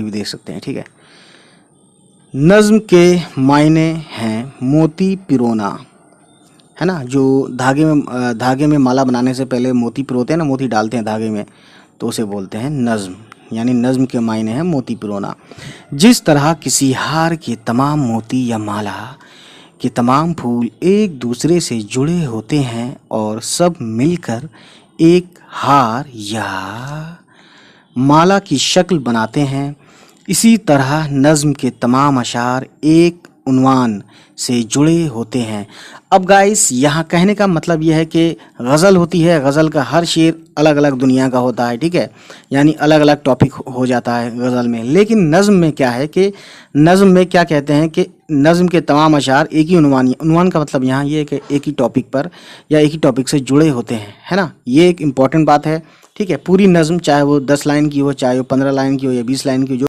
भी देख सकते हैं, ठीक है। नज्म के मायने हैं मोती पिरोना, है ना। जो धागे में माला बनाने से पहले मोती पिरोते हैं ना, मोती डालते हैं धागे में, तो उसे बोलते हैं नज्म, यानी नज्म के मायने हैं मोती पिरोना। जिस तरह किसी हार के तमाम मोती या माला के तमाम फूल एक दूसरे से जुड़े होते हैं और सब मिलकर एक हार या माला की शक्ल बनाते हैं, इसी तरह नज़्म के तमाम अशार एक उन्वान से जुड़े होते हैं। अब गाइस यहाँ कहने का मतलब यह है कि गज़ल होती है, गज़ल का हर शेर अलग अलग दुनिया का होता है, ठीक है, यानी अलग अलग टॉपिक हो जाता है गज़ल में। लेकिन नज़्म में क्या है कि नज़्म में क्या कहते हैं कि नज़्म के तमाम अशार एक ही उन्वान का मतलब यहाँ ये है कि एक ही टॉपिक पर या एक ही टॉपिक से जुड़े होते हैं, है ना। ये एक इम्पॉर्टेंट बात है, ठीक है। पूरी नज़्म चाहे वो 10 लाइन की हो, चाहे वो 15 लाइन की हो या 20 लाइन की हो,